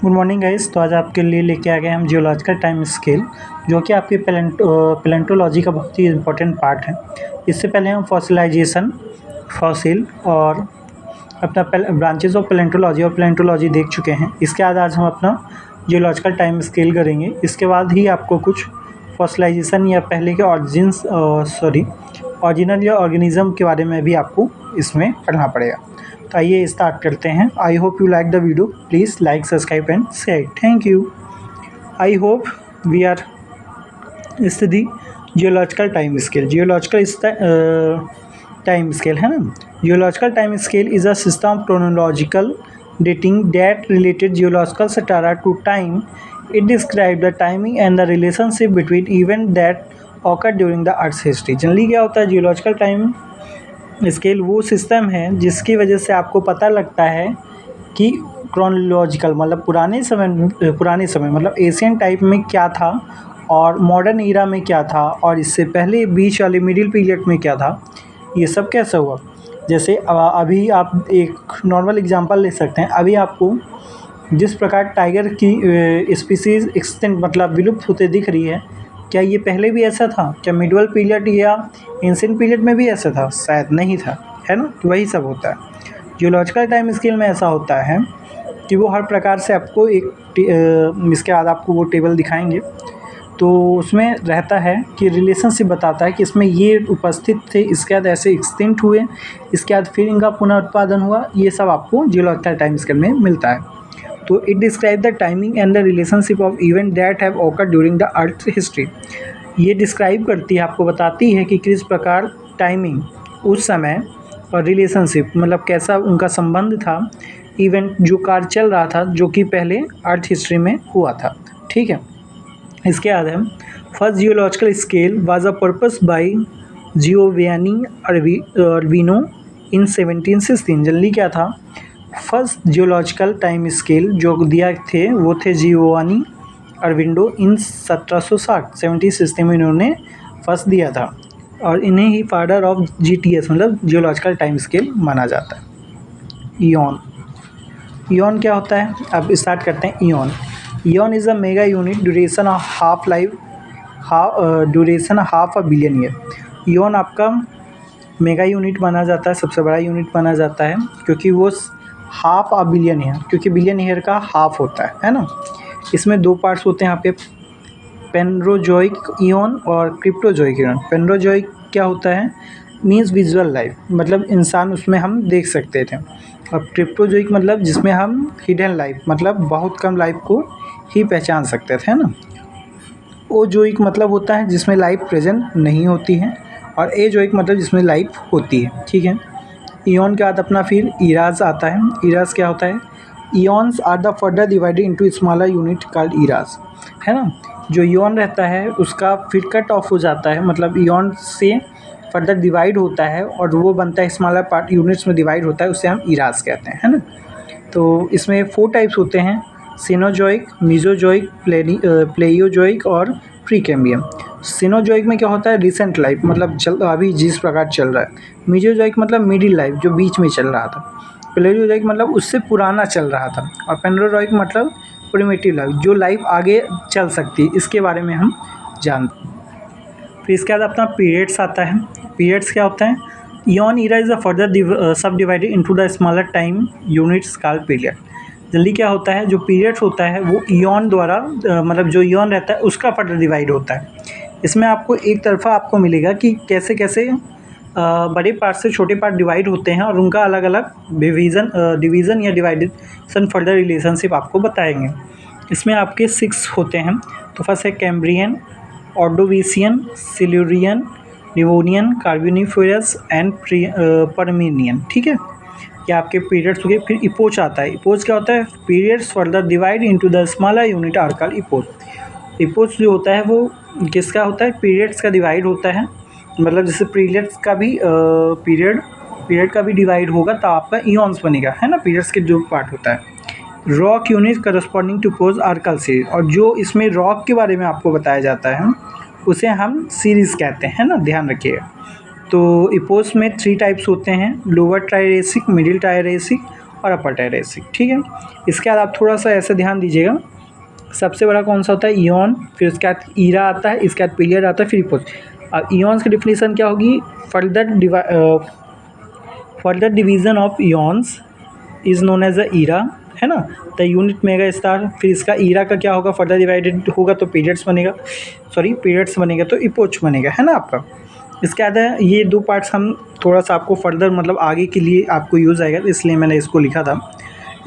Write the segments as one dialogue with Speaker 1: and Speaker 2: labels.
Speaker 1: Good morning guys. तो आज आपके लिए लेके आ गए हम जियोलॉजिकल टाइम स्केल, जो कि आपके पैलेंटोलॉजी का बहुत ही इंपॉर्टेंट पार्ट है। इससे पहले हम फॉसिलाइजेशन, फॉसिल और अपना ब्रांचेस ऑफ पैलेंटोलॉजी और पैलेंटोलॉजी देख चुके हैं। इसके बाद आज हम अपना जियोलॉजिकल टाइम स्केल करेंगे। इसके बाद ही आपको कुछ फॉसिलाइजेशन या पहले के ओरिजिनल या ऑर्गेनिज्म के बारे में भी आपको इसमें पढ़ना पड़ेगा। तो आइए स्टार्ट करते हैं। I hope you like the video. Please like, subscribe and share. Thank you. I hope we are study geological time scale. Geological time scale है ना। Geological time scale is a system of chronological dating that related geological strata to time. It describes the timing and the relationship between events that occurred during the Earth's history. Generally क्या होता है, geological time scale वो system है जिसकी वजह से आपको पता लगता है कि क्रोनोलॉजिकल मतलब पुराने समय मतलब एशियन टाइप में क्या था और मॉडर्न ईरा में क्या था और इससे पहले बीच वाले मिडिल पीरियड में क्या था, ये सब कैसा हुआ। जैसे अभी आप एक नॉर्मल एग्जांपल ले सकते हैं। अभी आपको जिस प्रकार टाइगर की स्पीसीज़ एक्सटेंट मतलब विलुप्त होते दिख रही है, क्या ये पहले भी ऐसा था? क्या मिडल पीरियड या एंशिएंट पीरियड में भी ऐसा था? शायद नहीं था, है ना। तो वही सब होता है जियोलॉजिकल टाइम स्केल में। ऐसा होता है कि वो हर प्रकार से आपको इसके बाद आपको वो टेबल दिखाएंगे, तो उसमें रहता है कि रिलेशनशिप बताता है कि इसमें ये उपस्थित थे, इसके बाद ऐसे एक्सटेंट हुए, इसके बाद फिर इनका पुनः उत्पादन हुआ। ये सब आपको जियोलॉजिकल टाइम स्केल में मिलता है। तो it describe the timing and the relationship of event that have awkward during the earth history. ये डिस्क्राइब करती है, आपको बताती है कि किस प्रकार टाइमिंग उस समय और रिलेशनशिप मतलब कैसा उनका संबंध था, इवेंट जो कार्य चल रहा था जो कि पहले अर्थ हिस्ट्री में हुआ था। ठीक है। इसके बाद है first geological scale was a purpose by Giovanni Arduino in 1716। Generally क्या था, फर्स्ट जियोलॉजिकल टाइम स्केल जो दिया थे वो थे जियोवानी अरविंडो इन 1716 में इन्होंने फर्स्ट दिया था और इन्हें ही फादर ऑफ जीटीएस मतलब जियोलॉजिकल टाइम स्केल माना जाता है। ईऑन क्या होता है, अब स्टार्ट करते हैं। Eon is a mega unit duration half a billion year. Eon आपका मेगा यूनिट माना जाता है, सबसे बड़ा यूनिट माना जाता है, क्योंकि वो हाफ अ बिलियन ईयर, क्योंकि बिलियन ईयर का हाफ होता है ना। इसमें दो पार्ट्स होते हैं यहाँ पे, पेनरोजोइक ईऑन और क्रिप्टोजोइक ईऑन। पेनरोजोइक क्या होता है, मीन्स विजुअल लाइफ, मतलब इंसान उसमें हम देख सकते थे। और क्रिप्टोजोइक मतलब जिसमें हम हिडन लाइफ मतलब बहुत कम लाइफ को ही पहचान सकते थे, है ना। ओजोइक मतलब होता है जिसमें लाइफ प्रेजेंट नहीं होती है, और एजोइक मतलब जिसमें लाइफ होती है। ठीक है। ईऑन के बाद अपना फिर ईराज आता है। ईराज क्या होता है, eons are the further divided into smaller unit called eras, है ना। जो ईऑन रहता है उसका फिर कट ऑफ हो जाता है, मतलब ईऑन से फर्दर डिवाइड होता है और वो बनता है स्मॉलर पार्ट यूनिट्स में डिवाइड होता है, उससे हम ईराज कहते हैं, है ना। तो इसमें 4 टाइप्स होते हैं, सीनोजोइक, मीजोजोइक, प्लेयोजोइक और प्रीकैम्बियम। सीनोजोइक में क्या होता है, रिसेंट लाइफ मतलब अभी जिस प्रकार चल रहा है। मीजोजोइक मतलब मिडिल लाइफ जो बीच में चल रहा था। प्लेयोजोइक मतलब उससे पुराना चल रहा था। और पेनरोजोइक मतलब प्रिमिटिव लाइफ जो लाइफ आगे चल सकती है, इसके बारे में हम जानते हैं। फिर इसके बाद अपना पीरियड्स आता है। पीरियड्स क्या होता है, eon era is a further sub divided into the smaller time units called period. जल्दी क्या होता है, जो पीरियड्स होता है वो ईऑन द्वारा मतलब जो ईऑन रहता है उसका फर्दर डिवाइड होता है। इसमें आपको एक तरफा आपको मिलेगा कि कैसे कैसे बड़े पार्ट से छोटे पार्ट डिवाइड होते हैं और उनका अलग अलग डिवीज़न या डिवाइडेशन फर्दर रिलेशनशिप आपको बताएंगे। इसमें आपके 6 होते हैं। तो फर्स्ट है Cambrian, Ordovician, Silurian, Devonian, Carboniferous and Permian. ठीक है, ये आपके पीरियड्स हो गए। फिर इपोच आता है। इपोच क्या होता है, periods further divide into the smaller unit are called epoch. Epoch जो होता है वो किसका होता है, पीरियड्स का डिवाइड होता है, मतलब जैसे पीरियड्स का भी पीरियड का भी डिवाइड होगा तो आपका ईऑन्स बनेगा, है ना। पीरियड्स के जो पार्ट होता है, rock unit corresponding to pose are called series, और जो इसमें रॉक के बारे में आपको बताया जाता है उसे हम सीरीज़ कहते हैं ना, ध्यान रखिएगा। तो इपोज में 3 टाइप्स होते हैं, लोअर ट्रायरेसिक, मिडिल ट्रायरेसिक और अपर टेरेसिक, ठीक है। इसके बाद आप थोड़ा सा ऐसे ध्यान दीजिएगा, सबसे बड़ा कौन सा होता है, ईओन, फिर उसके बाद ईरा आता है, इसके बाद पीरियड आता है, फिर इपोक। अब ईओन्स की डिफिनीशन क्या होगी, further division of eons is known as a era, है ना। द यूनिट मेगा स्टार, फिर इसका ईरा का क्या होगा, फर्दर डिवाइडेड होगा तो पीरियड्स बनेगा, पीरियड्स बनेगा तो इपोच बनेगा, है ना आपका। इसके बाद है ये दो पार्ट्स हम थोड़ा सा आपको फर्दर मतलब आगे के लिए आपको यूज़ आएगा, इसलिए मैंने इसको लिखा था।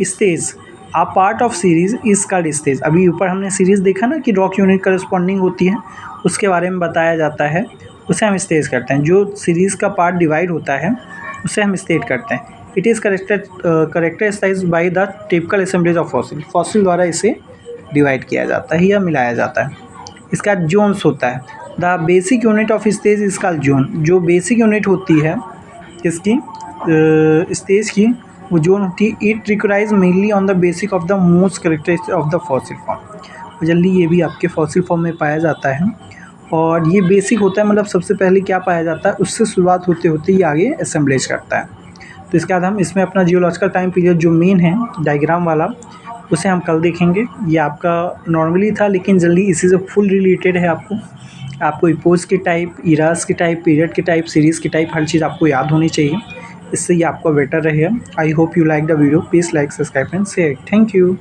Speaker 1: Stage, a part of series is called stage. अभी ऊपर हमने सीरीज़ देखा ना कि रॉक यूनिट करस्पॉन्डिंग होती है, उसके बारे में बताया जाता है, उसे हम स्टेज करते हैं। जो सीरीज़ का पार्ट डिवाइड होता है उसे हम स्टेट करते हैं। It is characterised by the typical assemblies of fossil, fossil द्वारा इसे डिवाइड किया जाता है या मिलाया जाता है। इसका जोन्स होता है, the basic unit of stage is called zone. जो बेसिक यूनिट होती है किसकी, स्टेज की, वो जोन होती है। It requires mainly on the basic of the most characteristic of the fossil form. जल्दी ये भी आपके फॉसिल फॉर्म में पाया जाता है, और ये बेसिक होता है, मतलब सबसे पहले क्या पाया जाता है उससे शुरुआत होते होते ये आगे असेंबलेज करता है। तो इसके बाद हम इसमें अपना जियोलॉजिकल टाइम पीरियड जो मेन है डायग्राम वाला, उसे हम कल देखेंगे। ये आपका नॉर्मली था, लेकिन जल्दी इसी से फुल रिलेटेड है। आपको इपोज के टाइप, इरास के टाइप, पीरियड के टाइप, सीरीज़ के टाइप, हर चीज़ आपको याद होनी चाहिए, इससे ये आपका बेटर रहेगा। आई hope you like the video, please like, subscribe and share. Thank you.